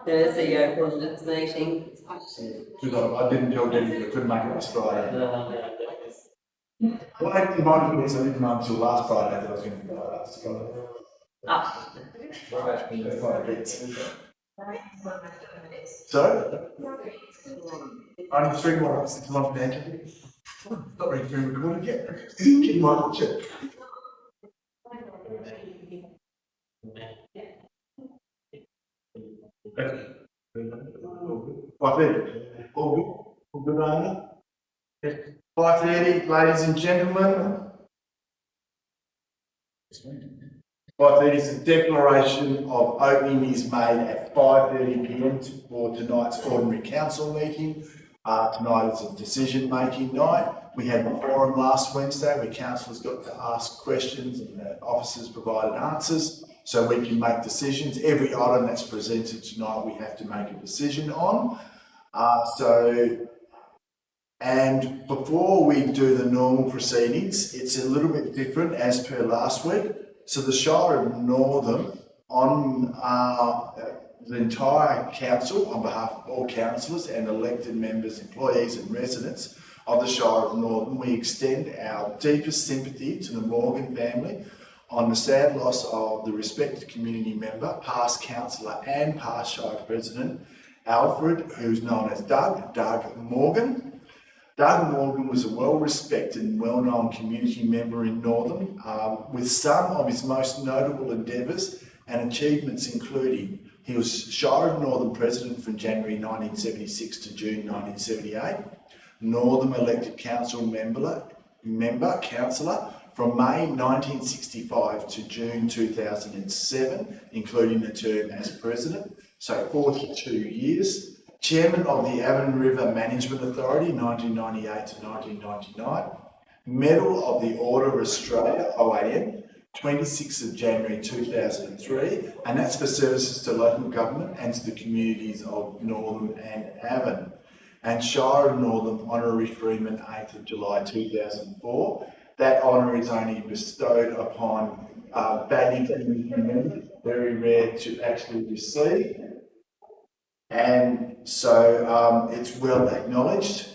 Thursday, your attendance meeting. I didn't tell Denny that I couldn't make it this Friday. Well, they invited me, so I didn't know until last Friday that I was going to be last Friday. That's quite a bit. So, only 3 more hours until I'm there. Not ready to be recorded yet. Keep my watch it. All good, Anna? 5:30, ladies and gentlemen. 5:30 is the declaration of opening is made at 5:30 p.m. for tonight's ordinary council meeting. Tonight is a decision-making night. We had a forum last Wednesday where councillors got to ask questions and the officers provided answers so we can make decisions. Every item that's presented tonight we have to make a decision on. And before we do the normal proceedings, it's a little bit different as per last week. So the Shire of Northam, on the entire council, on behalf of all councillors and elected members, employees and residents of the Shire of Northam, we extend our deepest sympathy to the Morgan family on the sad loss of the respected community member, past councillor and past Shire President, Alfred, who's known as Doug Morgan. Doug Morgan was a well-respected and well-known community member in Northam, with some of his most notable endeavours and achievements including he was Shire of Northam President from January 1976 to June 1978, Northam elected council member councillor from May 1965 to June 2007, including a term as President, so 42 years. Chairman of the Avon River Management Authority, 1998 to 1999. Medal of the Order of Australia, OAM, 26th of January 2003, and that's for services to local government and to the communities of Northam and Avon. And Shire of Northam Honorary Freeman, 8th of July 2004. That honour is only bestowed upon valued community members, very rare to actually receive. And so it's well acknowledged.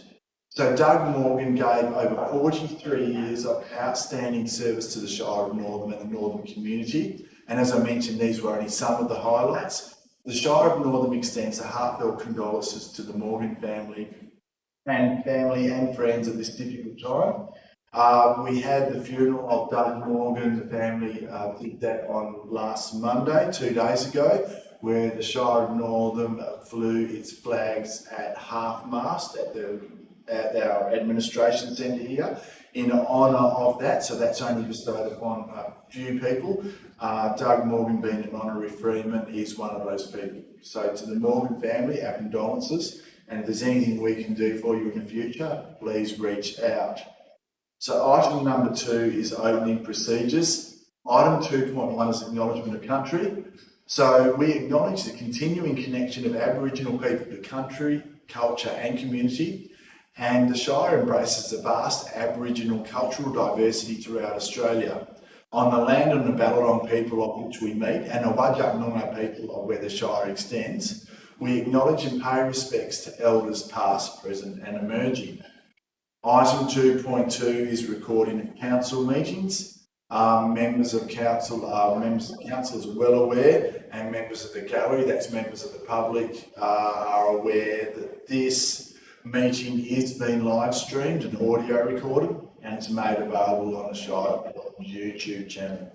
So Doug Morgan gave over 43 years of outstanding service to the Shire of Northam and the Northam community. And as I mentioned, these were only some of the highlights. The Shire of Northam extends a heartfelt condolences to the Morgan family and friends at this difficult time. We had the funeral of Doug Morgan. The family did that on last Monday, 2 days ago, where the Shire of Northam flew its flags at half-mast at our administration centre here in honour of that. So that's only bestowed upon a few people. Doug Morgan, being an honorary Freeman, is one of those people. So to the Morgan family, our condolences, and if there's anything we can do for you in the future, please reach out. So item number 2 is opening procedures. Item 2.1 is acknowledgement of country. So we acknowledge the continuing connection of Aboriginal people to country, culture and community, and the Shire embraces a vast Aboriginal cultural diversity throughout Australia. On the land and the Ballarong people of which we meet, and the Whadjuk Noongar people of where the Shire extends, we acknowledge and pay respects to elders past, present and emerging. Item 2.2 is recording of council meetings. Members of council are well aware, and members of the gallery, that's members of the public, are aware that this meeting is being live streamed and audio recorded, and it's made available on the Shire YouTube channel.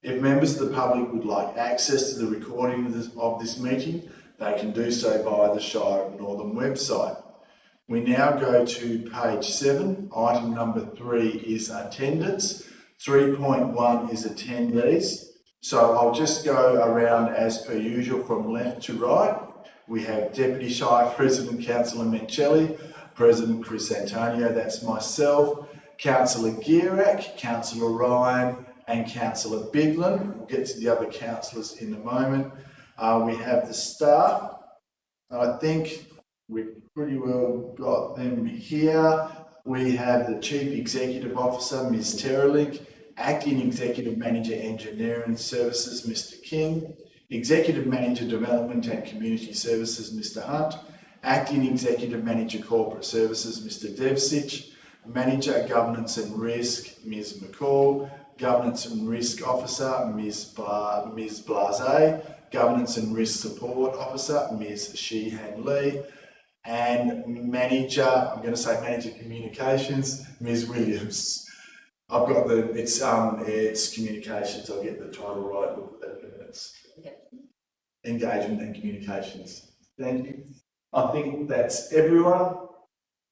If members of the public would like access to the recording of this meeting, they can do so via the Shire of Northam website. We now go to page 7. Item number 3 is attendance. 3.1 is attendees. So I'll just go around as per usual from left to right. We have Deputy Shire President Councillor Mencelli, President Chris Antonio, that's myself, Councillor Gierak, Councillor Ryan and Councillor Biglin. We'll get to the other councillors in a moment. We have the staff. I think we've pretty well got them here. We have the Chief Executive Officer, Ms. Terrelink, Acting Executive Manager Engineering Services, Mr. King. Executive Manager Development and Community Services, Mr. Hunt. Acting Executive Manager Corporate Services, Mr. Devsich. Manager Governance and Risk, Ms. McCall. Governance and Risk Officer, Ms. Blase. Governance and Risk Support Officer, Ms. Sheehan Lee. And Manager, I'm going to say Manager Communications, Ms. Williams. I've got it's communications. I'll get the title right. It's engagement and communications. Thank you. I think that's everyone.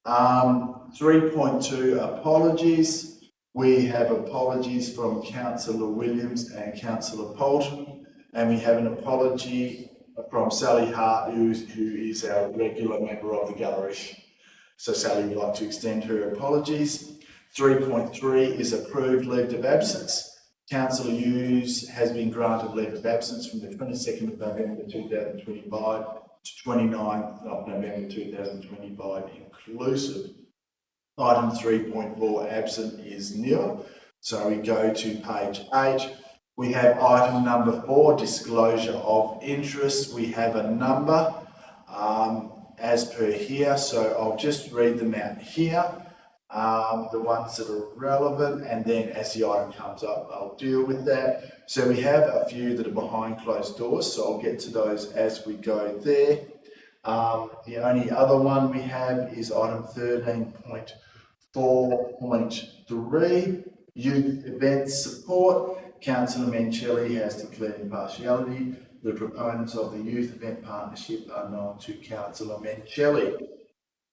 3.2 apologies. We have apologies from Councillor Williams and Councillor Polton, and we have an apology from Sally Hart, who is our regular member of the gallery. So Sally would like to extend her apologies. 3.3 is approved leave of absence. Councillor Hughes has been granted leave of absence from the 22nd of November 2025 to 29th of November 2025 inclusive. Item 3.4, absent, is nil. So we go to page 8. We have item number 4, disclosure of interest. We have a number as per here, so I'll just read them out here, the ones that are relevant, and then as the item comes up, I'll deal with that. So we have a few that are behind closed doors, so I'll get to those as we go there. The only other one we have is item 13.4.3, youth events support. Councillor Mencelli has declared impartiality. The proponents of the youth event partnership are known to Councillor Mencelli.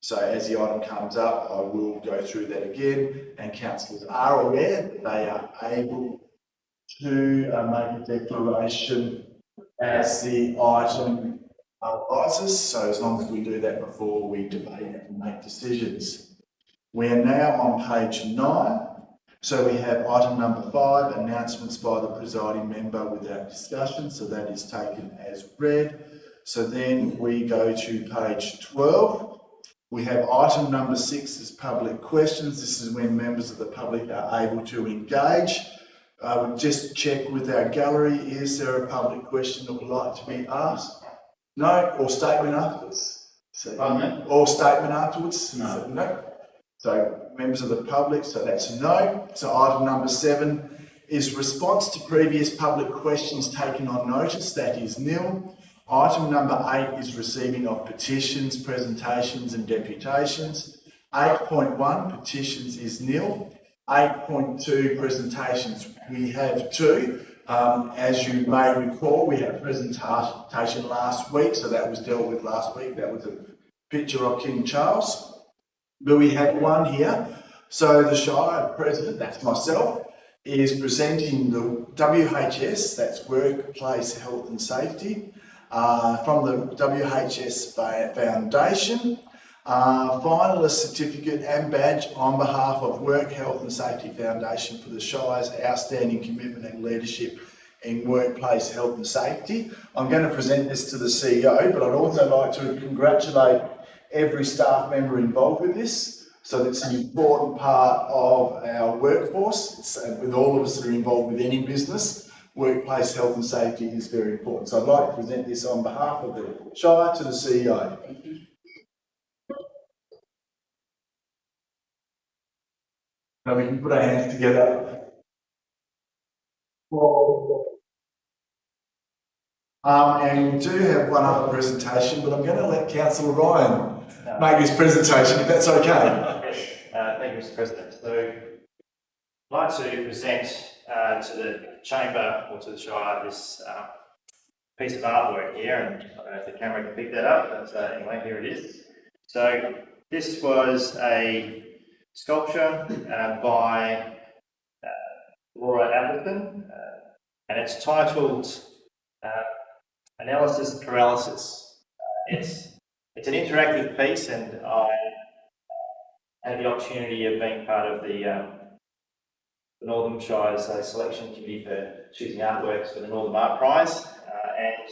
So as the item comes up, I will go through that again, and councillors are aware that they are able to make a declaration as the item arises. So as long as we do that before we debate and make decisions. We are now on page 9. So we have item number 5, announcements by the presiding member without discussion. So that is taken as read. So then we go to page 12. We have item number 6 is public questions. This is when members of the public are able to engage. I would just check with our gallery, is there a public question that would like to be asked? No? Or statement afterwards? Or statement afterwards? No. No. So members of the public, so that's a no. So item number 7 is response to previous public questions taken on notice, that is nil. Item number 8 is receiving of petitions, presentations and deputations. 8.1 petitions is nil. 8.2 presentations, we have 2. As you may recall, we had a presentation last week, so that was dealt with last week. That was a picture of King Charles. But we have one here. So the Shire President, that's myself, is presenting the WHS, that's Workplace Health and Safety, from the WHS Foundation, finalist certificate and badge on behalf of Work Health and Safety Foundation for the Shire's outstanding commitment and leadership in workplace health and safety. I'm going to present this to the CEO, but I'd also like to congratulate every staff member involved with this. So it's an important part of our workforce. With all of us that are involved with any business, workplace health and safety is very important. So I'd like to present this on behalf of the Shire to the CEO. Thank you. Now we can put our hands together. And we do have one other presentation, but I'm going to let Councillor Ryan make his presentation, if that's okay. Thank you, Mr. President. So I'd like to present to the Chamber or to the Shire this piece of artwork here, and I don't know if the camera can pick that up, but anyway, here it is. So this was a sculpture by Laura Appleton, and it's titled Analysis Paralysis. It's an interactive piece, and I had the opportunity of being part of the Northern Shire's selection committee for choosing artworks for the Northern Art Prize, and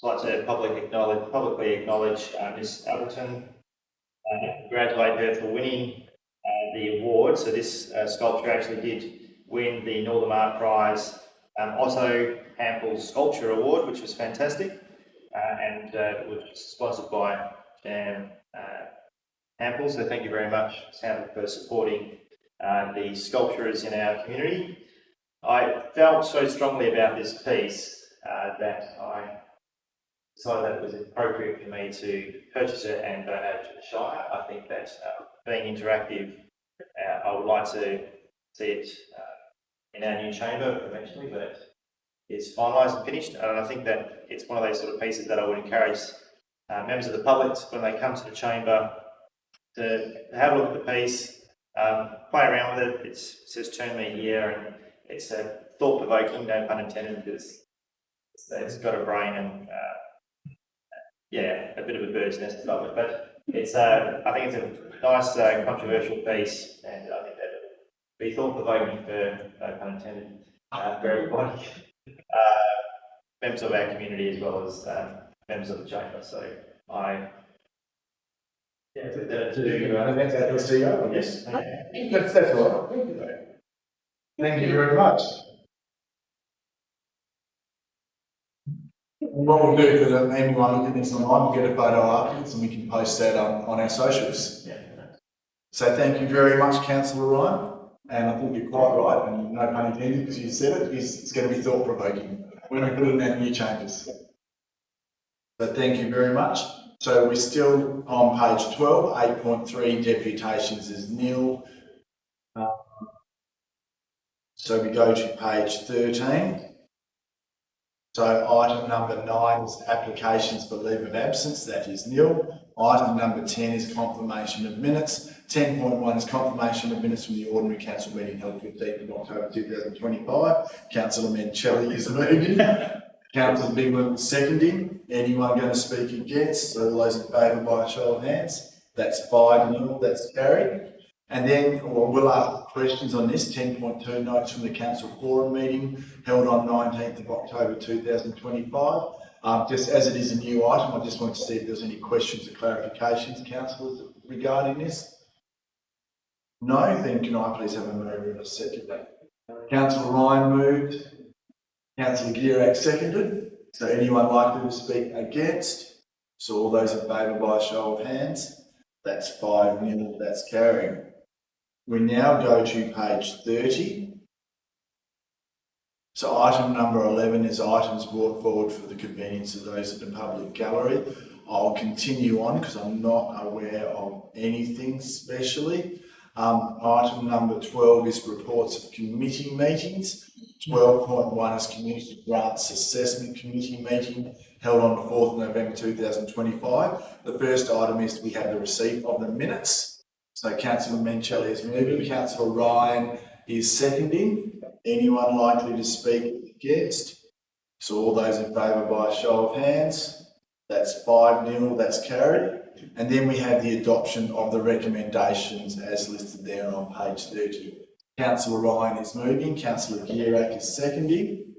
I'd like to publicly acknowledge Miss Appleton, congratulate her for winning the award. So this sculpture actually did win the Northern Art Prize Otto Hampel Sculpture Award, which was fantastic, and was sponsored by Jan Hampel. So thank you very much, Sam, for supporting the sculpturers in our community. I felt so strongly about this piece that I decided that it was appropriate for me to purchase it and donate it to the Shire. I think that being interactive, I would like to see it in our new chamber eventually, but it's finalised and finished, and I think that it's one of those sort of pieces that I would encourage members of the public, when they come to the chamber, to have a look at the piece, play around with it. It says "Turn Me Here," and it's thought-provoking, no pun intended, because it's got a brain and yeah, a bit of a bird's nest above it. But it's I think it's a nice controversial piece, and I think that it'll be thought-provoking for, no pun intended, for everybody, members of our community as well as members of the chamber. So I put that to That's our CEO, I guess. yes. That's all right. Thank you very much. And what we'll do for anyone looking at this online, we'll get a photo afterwards and we can post that on our socials. Yeah. So thank you very much, Councillor Ryan. And I think you're quite right, and no pun intended, because you said it, it's going to be thought-provoking when we put it in our new chambers. So thank you very much. So we're still on page 12, 8.3, deputations is nil. So we go to page 13. So item number 9 is applications for leave of absence, that is nil. Item number 10 is confirmation of minutes. 10.1 is confirmation of minutes from the ordinary council meeting held 15th of October 2025. Councillor Mencelli is moving. Councillor Bigman seconding. Anyone going to speak against? So all those in favour by a show of hands. That's 5-0, that's carried. And then we'll ask questions on this. 10.2 notes from the council quorum meeting held on 19th of October 2025. Just as it is a new item, I just wanted to see if there's any questions or clarifications, councillors, regarding this. No? Then can I please have a mover and a second? Councillor Ryan moved. Councillor Gierak seconded. So anyone likely to speak against? So all those in favour by a show of hands. That's 5-0, that's carried. We now go to page 30. So item number 11 is items brought forward for the convenience of those in the public gallery. I'll continue on because I'm not aware of anything especially. Item number 12 is reports of committee meetings. 12.1 is Community Grants Assessment Committee meeting held on the 4th of November 2025. The first item is we have the receipt of the minutes. So Councillor Mencelli is moving, Councillor Ryan is seconding. Anyone likely to speak against? So all those in favour by a show of hands. That's 5-0, that's carried. And then we have the adoption of the recommendations as listed there on page 30. Councillor Ryan is moving, Councillor Gierak is seconding.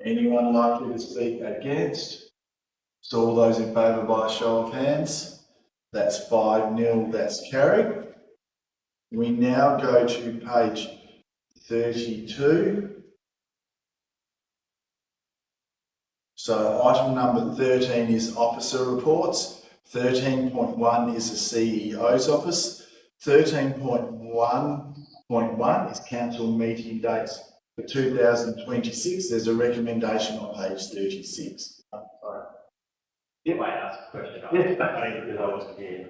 Anyone likely to speak against? So all those in favour by a show of hands. That's 5-0, that's carried. We now go to page 32. So item number 13 is officer reports. 13.1 is the CEO's office. 13.1.1 is council meeting dates for 2026. There's a recommendation on page 36. Sorry. You might ask a question. Yes. Only because I wasn't here.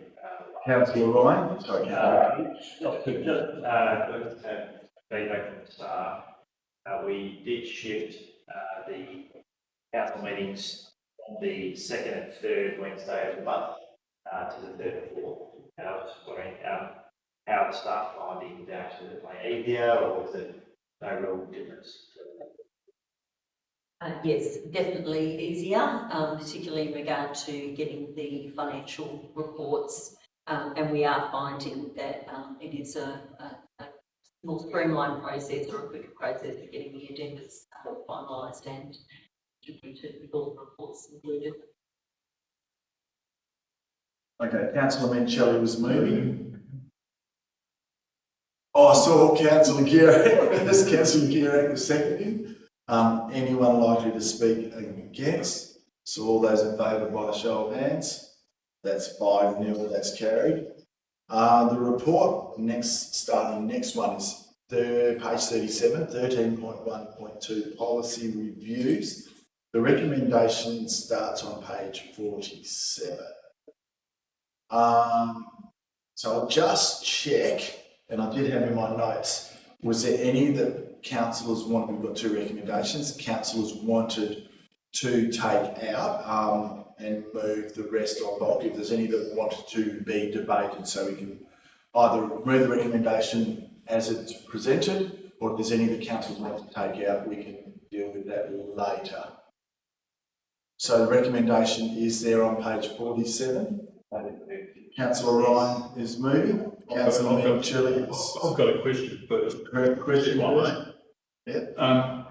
Councillor Ryan. Sorry, Just feedback from the staff. We did shift the council meetings on the 2nd and 3rd Wednesday of the month to the 3rd and 4th. And I was just wondering how the staff finding that, was it easier or was it no real difference? Yes, definitely easier, particularly in regard to getting the financial reports, and we are finding that it is a more streamlined process or a quicker process of getting the agendas finalised and distributed with all the reports included. Okay, Councillor Mencelli was moving. I saw Councillor Gierak, Councillor Gierak was seconding. Anyone likely to speak against? So all those in favour by a show of hands? That's 5-0, that's carried. The report starting next one is page 37, 13.1.2 policy reviews. The recommendation starts on page 47. So I'll just check, and I did have in my notes, was there any that councillors wanted, we've got 2 recommendations, councillors wanted to take out and move the rest on bulk, if there's any that wanted to be debated, so we can either read the recommendation as it's presented, or if there's any that councillors want to take out, we can deal with that later. So the recommendation is there on page 47. Councillor Ryan is moving. Councillor Minchilli is... I've got a question first. Question, yeah.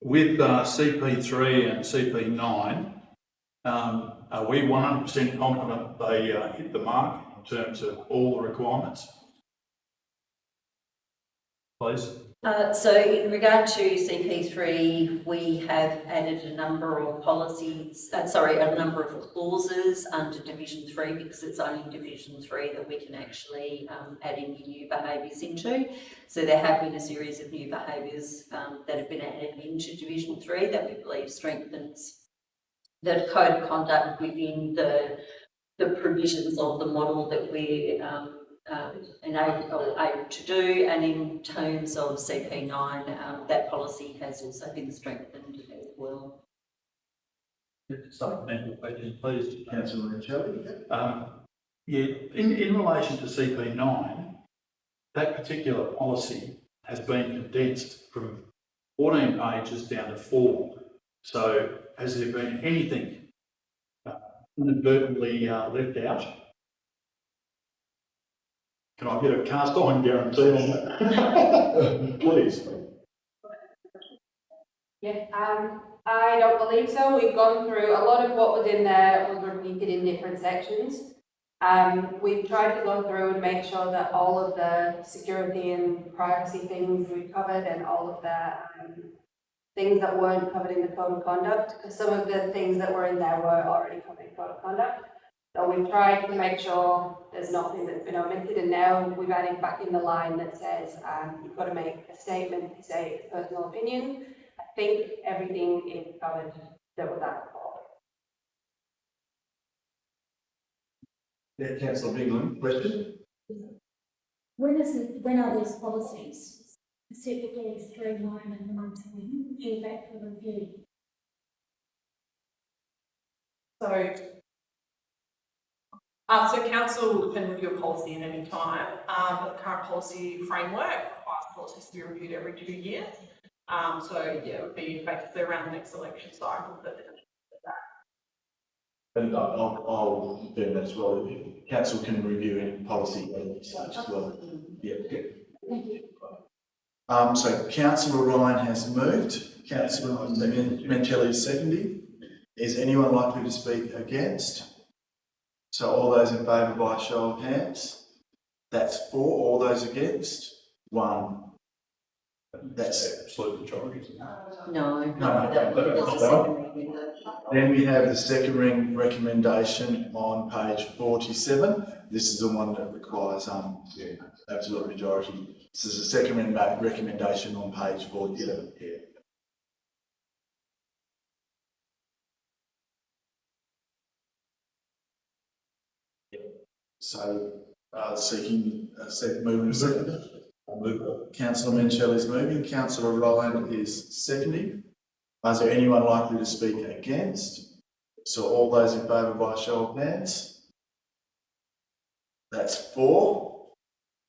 With CP3 and CP9, are we 100% confident they hit the mark in terms of all the requirements? Please. So in regard to CP3, we have added a number of policies, a number of clauses under Division 3, because it's only Division 3 that we can actually add any new behaviours into. So there have been a series of new behaviours that have been added into Division 3 that we believe strengthens the code of conduct within the provisions of the model that we're able to do, and in terms of CP9, that policy has also been strengthened as well. Supplemental question, please. Councillor Minchilli. Yeah, in relation to CP9, that particular policy has been condensed from 14 pages down to 4. So has there been anything inadvertently left out? Can I get a cast iron guarantee on that? Please. Yeah, I don't believe so. We've gone through a lot of what was in there was repeated in different sections. We've tried to go through and make sure that all of the security and privacy things we've covered, and all of the things that weren't covered in the code of conduct, because some of the things that were in there were already covered in code of conduct. So we've tried to make sure there's nothing that's been omitted, and now we've added back in the line that says you've got to make a statement to say it's personal opinion. I think everything is covered that was that before. Yeah, Councillor Bigland, question? When are these policies, specifically 3, 9 and 19, due back for review? So council can review a policy at any time, but the current policy framework requires policies to be reviewed every 2 years. So yeah, it would be basically around the next election cycle that. And I'll confirm that as well. Council can review any policy at any stage as well. Yeah, good. Thank you. So Councillor Ryan has moved. Councillor Minchilli is seconding. Is anyone likely to speak against? So all those in favour by a show of hands? That's 4. All those against? 1. That's absolute majority. No. Then we have the second recommendation on page 47. This is the one that requires absolute majority. This is the second recommendation on page 47. Yeah. So, seeking moving a second. I'll move. Councillor Minchilli is moving. Councillor Ryan is seconding. Is there anyone likely to speak against? So all those in favour by a show of hands? That's 4.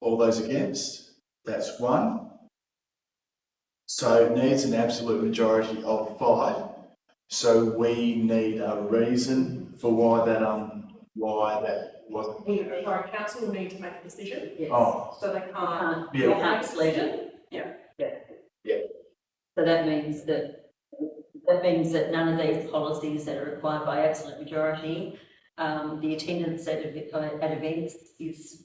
All those against? That's 1. So it needs an absolute majority of 5. So we need a reason for why that wasn't. Sorry, council will need to make a decision. Yes. Oh. So they can't. We can't select it. Yeah. So that means that none of these policies that are required by absolute majority, the attendance at events is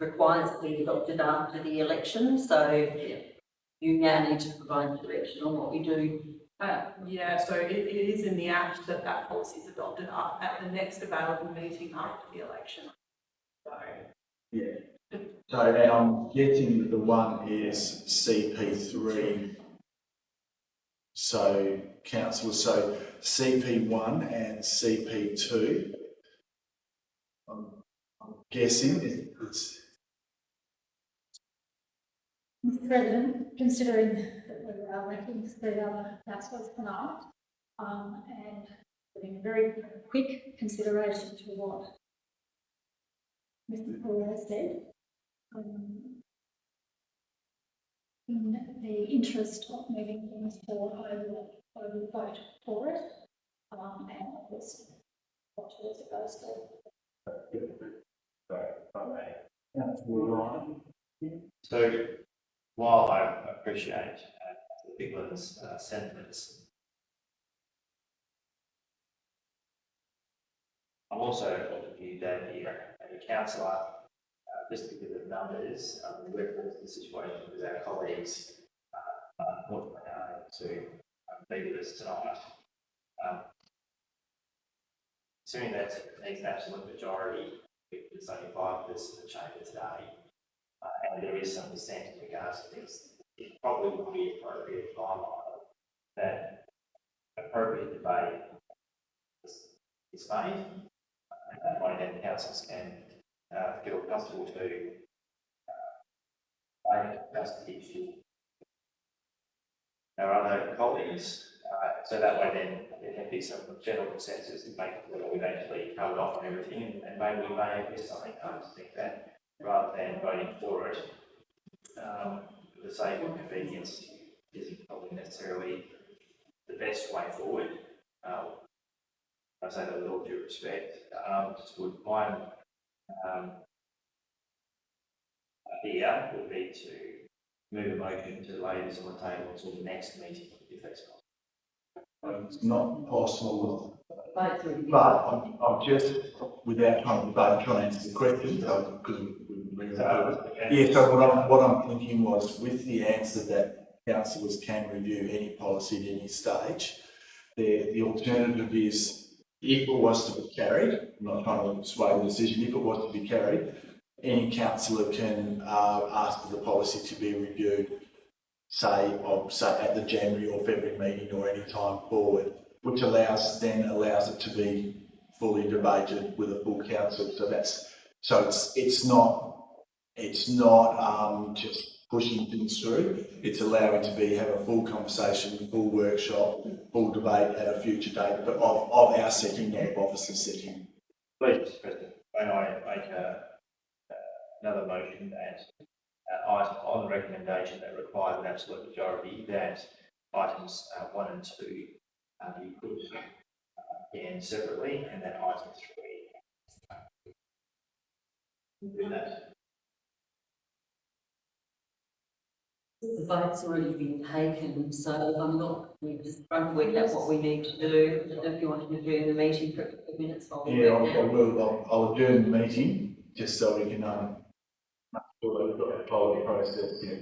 requires to be adopted after the election, so you now need to provide direction on what we do. Yeah, so it is in the act that that policy is adopted at the next available meeting after the election. So, Yeah. So, and I'm guessing that the one is CP3. So, councillor, so CP1 and CP2. I'm guessing it's. Mr. President, considering that we are lacking three other councillors tonight, and giving very quick consideration to what Mr. Paul has said, in the interest of moving things forward, I will vote for it, and of course, watch as it goes through. So while I appreciate Bigland's sentiments, I'm also of the view that here as a councillor, just because of numbers, we're forced to the situation with our colleagues, unfortunately, to be with us tonight. Assuming that needs an absolute majority, it's only 5 of us in the chamber today, and there is some dissent in regards to this, it probably would be appropriate timeline that appropriate debate is made, and that way then councils can feel comfortable to discuss the issue. Our other colleagues, so that way then there can be some general consensus and make sure that we've actually covered off on everything, and maybe we may have missed something. I just think that rather than voting for it, for the sake of convenience isn't probably necessarily the best way forward. I say that with all due respect. Just would my idea would be to move a motion to lay this on the table until the next meeting, if that's possible. It's not possible, Votes already been- but I'm just, without trying to debate, trying to answer the question, because we bring that over. Yeah, so what I'm thinking was, with the answer that councillors can review any policy at any stage, the alternative is, if it was to be carried, I'm not trying to sway the decision, if it was to be carried, any councillor can ask for the policy to be reviewed, say at the January or February meeting or any time forward, which allows it to be fully debated with a full council. So it's not just pushing things through. It's allowing to have a full conversation, full workshop, full debate at a future date, but of our setting, not of officers' setting. Please, Mr. President, may I make another motion that item on the recommendation that requires an absolute majority, that items 1 and 2 be put again separately, and that item 3 do that. The vote's already been taken, so I'm not, we're just trying to work out what we need to do. I don't know if you want to adjourn the meeting for a couple of minutes while we Yeah, work out. I'll adjourn the meeting just so we can make sure that we've got the follow the process. Yeah.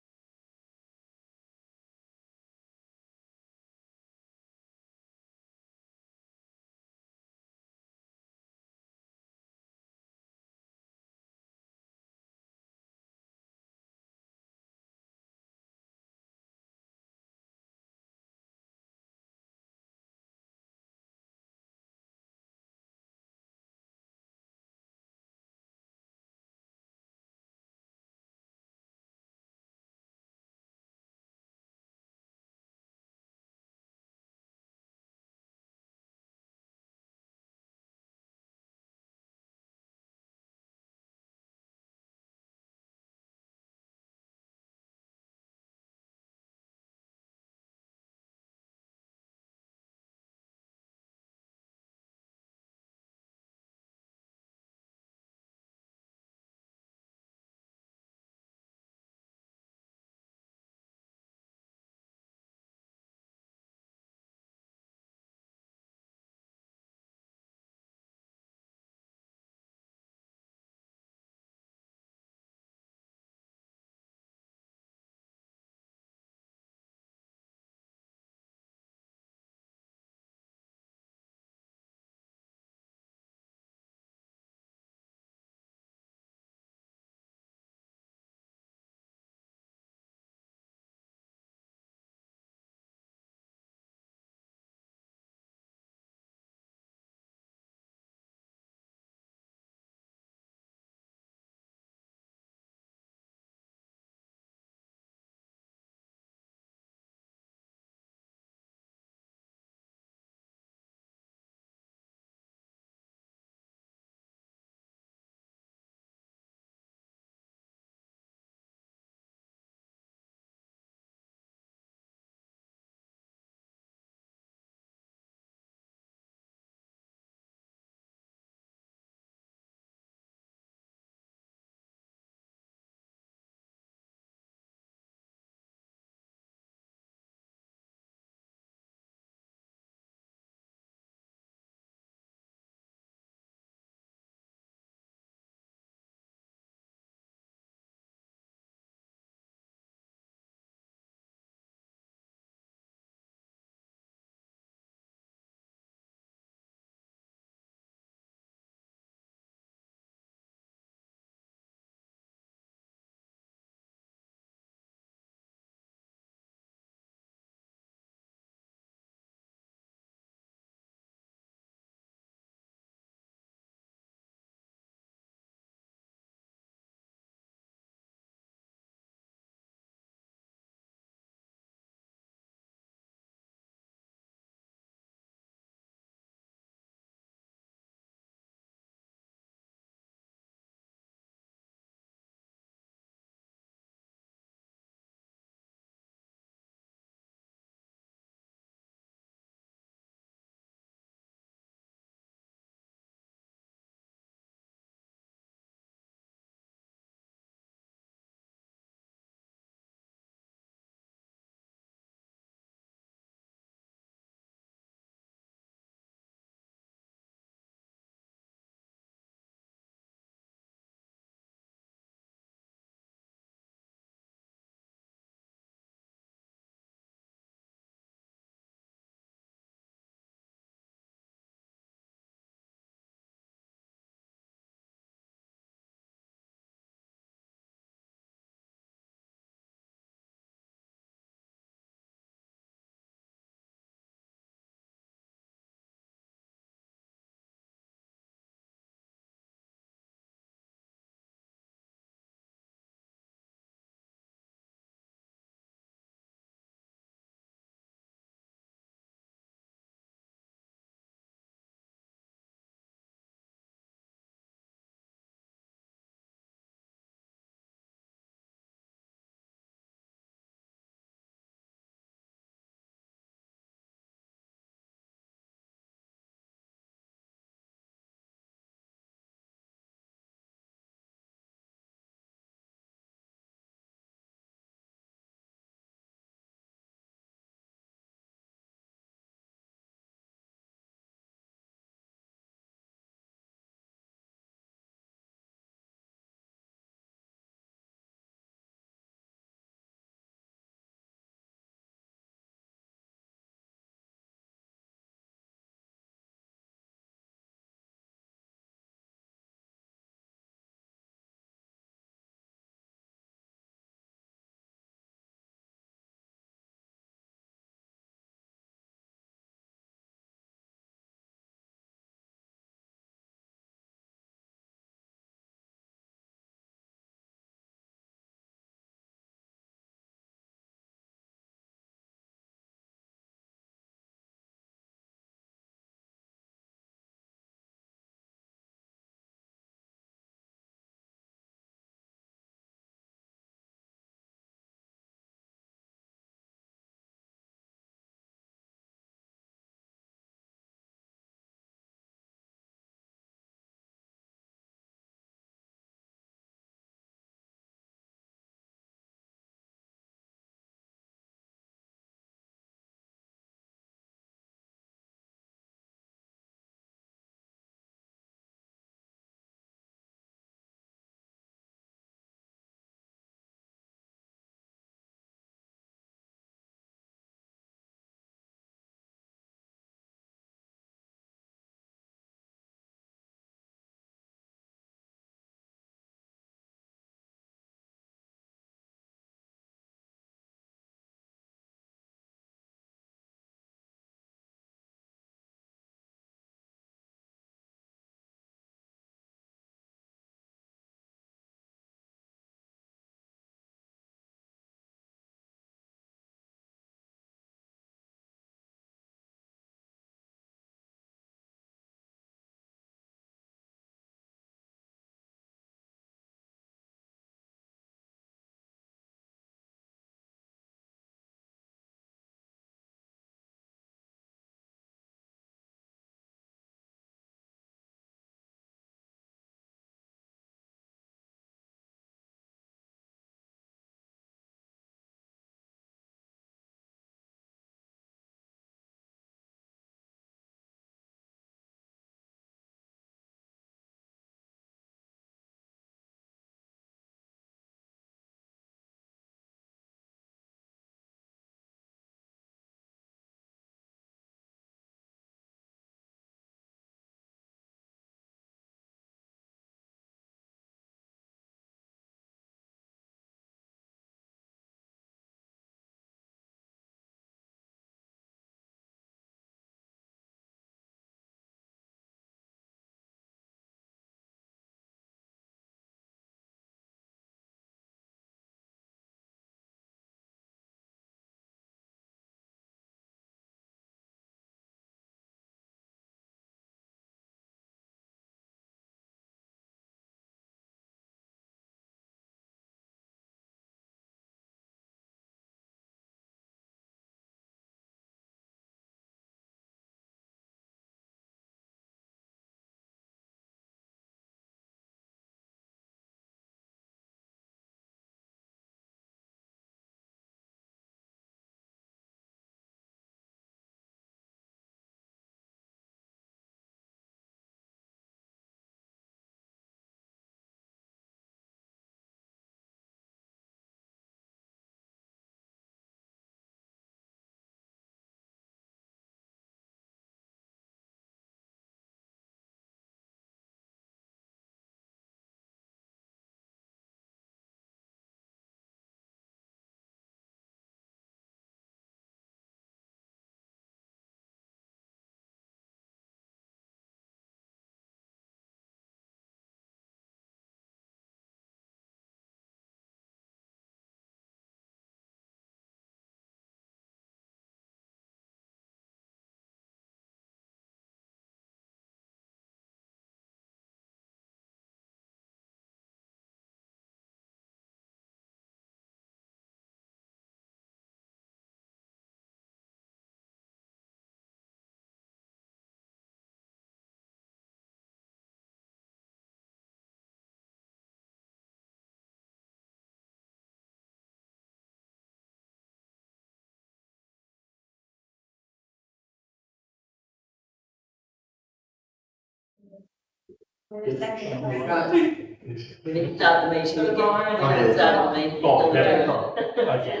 Right. We can start the meeting again. Ryan. We can start the meeting. Oh, yeah, okay.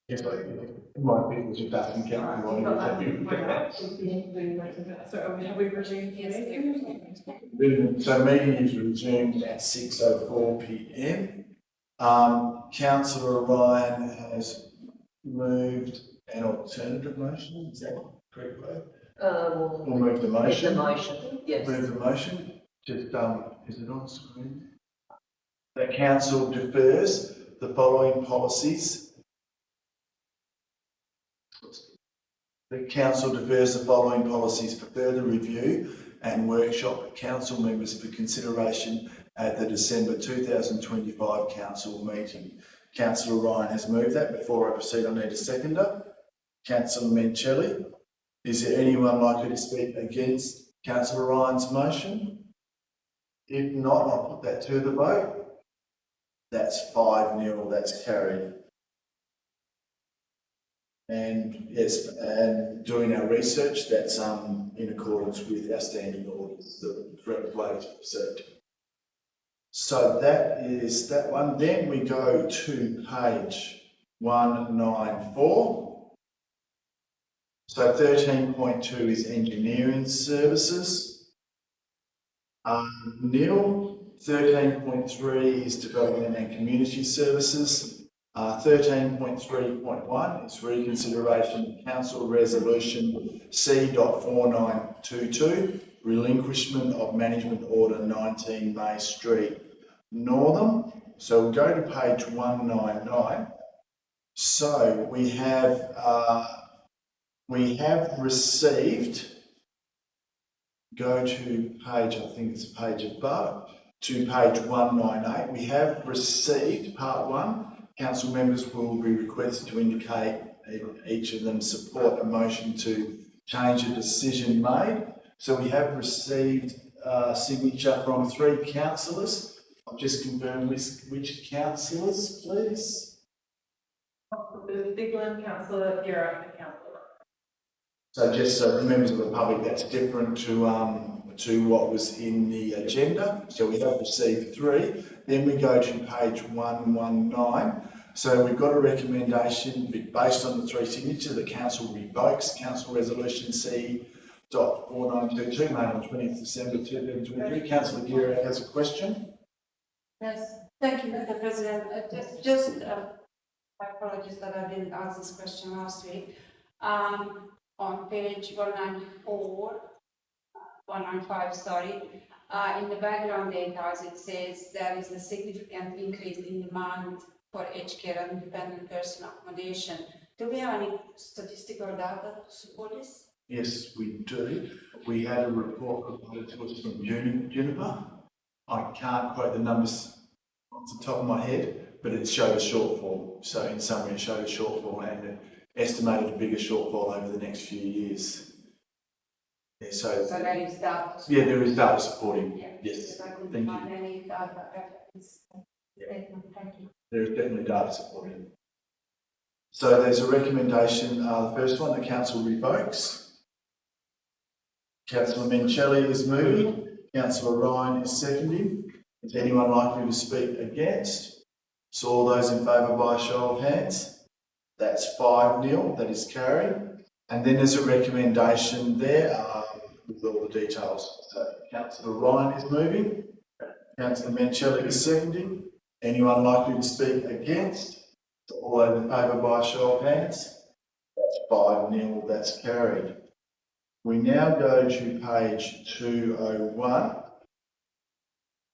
Yes, my people just asking council. So have we resumed? Yes. So meeting is resumed at 6:04 p.m. Councillor Ryan has moved an alternative motion, is that correct word? We'll We'll move the make the motion. motion, yes. Move the motion, just, is it on screen? The council defers the following policies. The council defers the following policies for further review and workshop with council members for consideration at the December 2025 council meeting. Councillor Ryan has moved that. Before I proceed, I need a seconder. Councillor Mencelli. Is there anyone likely to speak against Councillor Ryan's motion? If not, I'll put that to the vote. That's 5-0, that's carried. And yes, and doing our research, that's in accordance with our standing orders, the correct way to proceed. So that is that one. Then we go to page 194. So 13.2 is engineering services. Nil. 13.3 is development and community services. 13.3.1 is reconsideration of council resolution C.4922, relinquishment of management order 19 May Street, Northam. So we'll go to page 199. So we have received, go to page, I think it's a page above, to page 198. We have received part 1. Council members will be requested to indicate each of them support a motion to change a decision made. So we have received signature from 3 councillors. I'll just confirm which councillors, please. The Bigland, Councillor Guerra, and Councillor. So just so for members of the public, that's different to what was in the agenda. So we have received 3. Then we go to page 119. So we've got a recommendation based on the 3 signatures. The council revokes Council Resolution C.4922 made on 20th December 2023. Councillor Guerra has a question. Yes, thank you, Mr. President. My apologies that I didn't ask this question last week. On page 194, 195, sorry, in the background data, as it says, there is a significant increase in demand for aged care and independent person accommodation. Do we have any statistical data to support this? Yes, we do. We had a report provided to us from Juniper. I can't quote the numbers off the top of my head, but it showed a shortfall. So in summary, it showed a shortfall and estimated a bigger shortfall over the next few years. Yeah, so there is data. Yeah, there is data supporting. Yeah. Yes, I couldn't thank find you. any data reference. Yeah. Thank you. There is definitely data supporting. So there's a recommendation, the first one, the council revokes. Councillor Mencelli is moving. Councillor Ryan is seconding. Is anyone likely to speak against? So all those in favour by a show of hands? That's 5-0, that is carried. And then there's a recommendation there with all the details. So Councillor Ryan is moving. Councillor Mencelli is seconding. Anyone likely to speak against? So all those in favour by a show of hands? That's 5-0, that's carried. We now go to page 201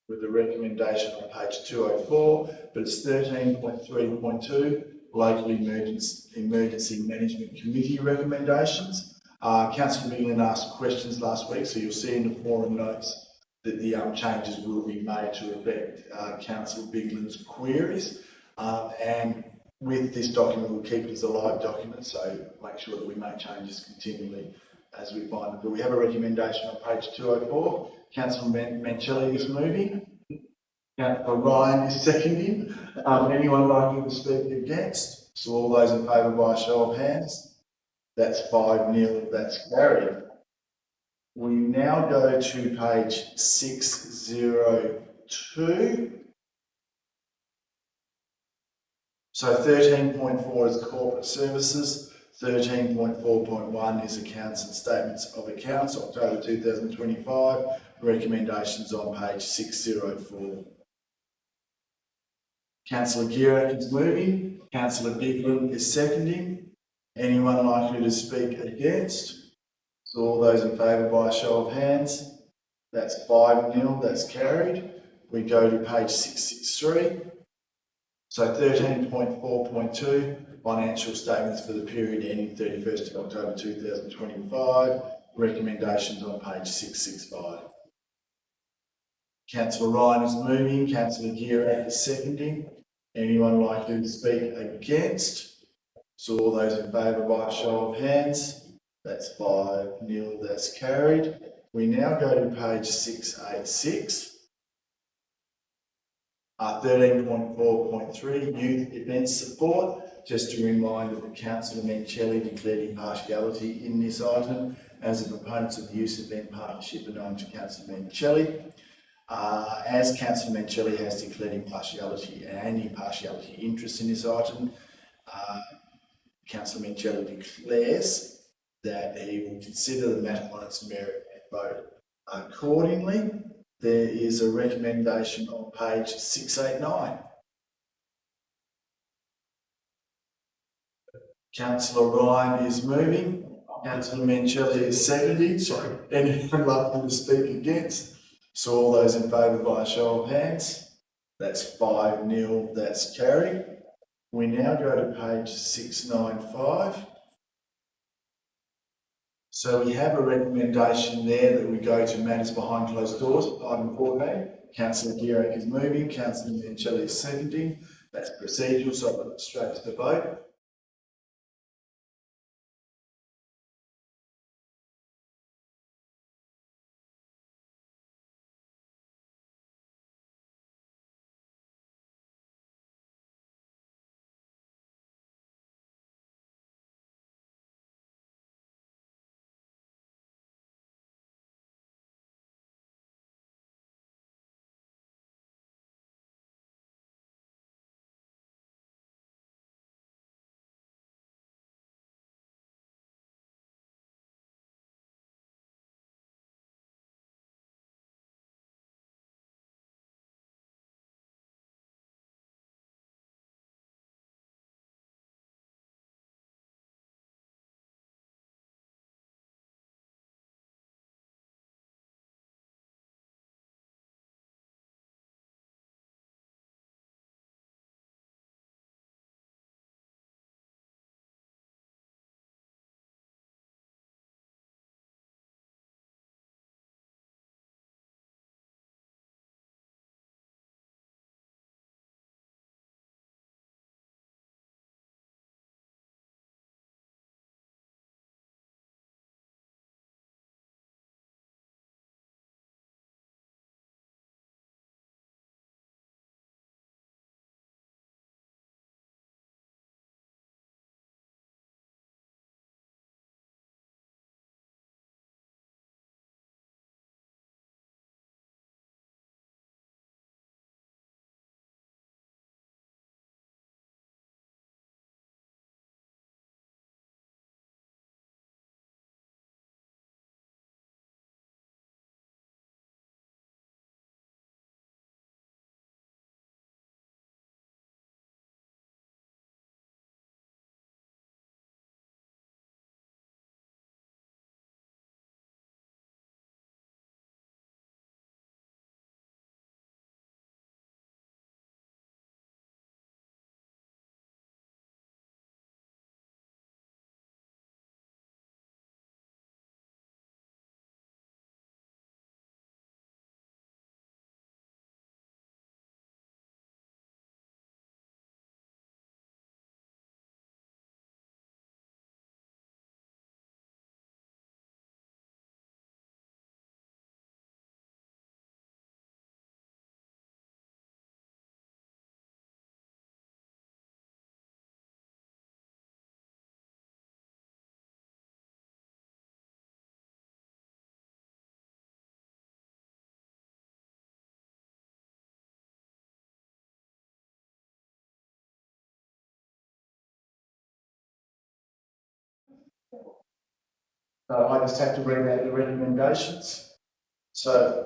with the recommendation on page 204, but it's 13.3.2, local emergency management committee recommendations. Councillor Bigland asked questions last week, so you'll see in the forum notes that the changes will be made to reflect Councillor Bigland's queries. And with this document, we'll keep it as a live document, so make sure that we make changes continually as we find them. But we have a recommendation on page 204. Councillor Mencelli is moving. Councillor Ryan is seconding. Anyone likely to speak against? So all those in favour by a show of hands? That's 5-0, that's carried. We now go to page 602. So 13.4 is corporate services, 13.4.1 is accounts and statements of accounts, October 2025, recommendations on page 604. Councillor Gira is moving, Councillor Bickland is seconding. Anyone likely to speak against? So all those in favour by a show of hands, that's 5-0, that's carried. We go to page 663. So 13.4.2, financial statements for the period ending 31st of October 2025, recommendations on page 665. Councillor Ryan is moving, Councillor Gira is seconding. Anyone likely to speak against? So all those in favour by a show of hands, that's 5-0, that's carried. We now go to page 686. 13.4.3, youth event support. Just a reminder that Councillor Mencheli declared impartiality in this item, as the proponents of the youth event partnership are known to Councillor Mencheli. As Councillor Mencheli has declared impartiality interest in this item, Councillor Mencheli declares that he will consider the matter on its merit and vote accordingly. There is a recommendation on page 689. Councillor Ryan is moving. Councillor Mencheli is seconding. Anyone likely to speak against? So all those in favour by a show of hands. That's 5-0, that's carried. We now go to page 695. So we have a recommendation there that we go to matters behind closed doors, item 14. Councillor Gierak is moving, Councillor Mencheli is seconding. That's procedural, so I'll put it straight to the vote. So I just have to read out the recommendations. So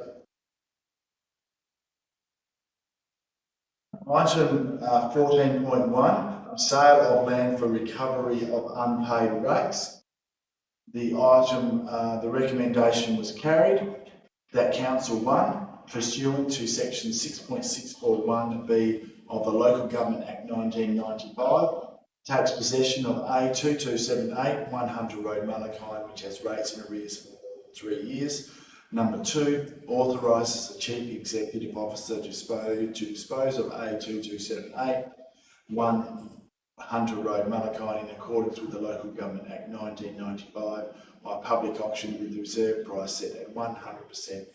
item 14.1, sale of land for recovery of unpaid rates. The item, the recommendation was carried that Council 1, pursuant to section 6.641B of the Local Government Act 1995, takes possession of A2278 100 Road Malachine, which has rates in arrears for 3 years. Number 2, authorises the Chief Executive Officer to dispose of A2278 100 Road Malachine in accordance with the Local Government Act 1995 by public auction with the reserve price set at 100%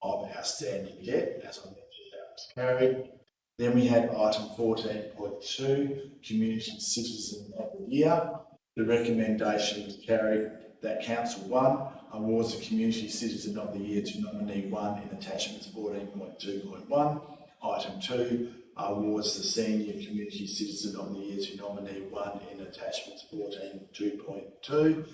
of outstanding debt, as I mentioned, that was carried. Then we had item 14.2, Community Citizen of the Year. The recommendation was carried that Council 1 awards the Community Citizen of the Year to nominee 1 in attachments 14.2.1. Item 2 awards the Senior Community Citizen of the Year to nominee 1 in attachments 14.2.2.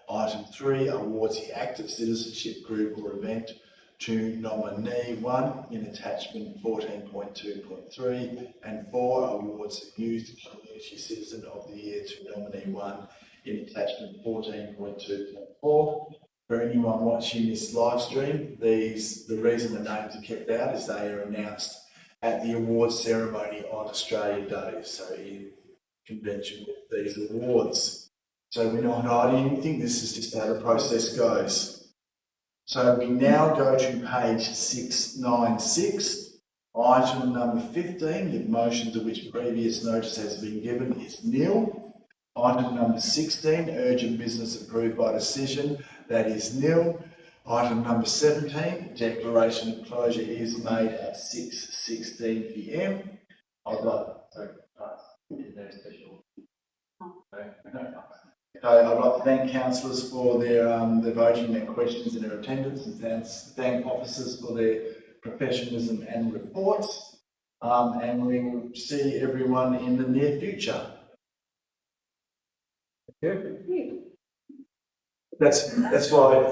Item 3 awards the Active Citizenship Group or Event to nominee 1 in attachment 14.2.3, and 4 awards the Youth Community Citizen of the Year to nominee 1 in attachment 14.2.4. For anyone watching this live stream, the reason the names are kept out is they are announced at the awards ceremony on Australia Day, so in convention with these awards. So we're not hiding anything, this is just how the process goes. So we now go to page 696, item number 15, the motion to which previous notice has been given is nil. Item number 16, urgent business approved by decision, that is nil. Item number 17, declaration of closure is made at 6:16 p.m. I'd like to thank councillors for their voting, their questions and their attendance, and thank officers for their professionalism and reports. And we will see everyone in the near future. That's why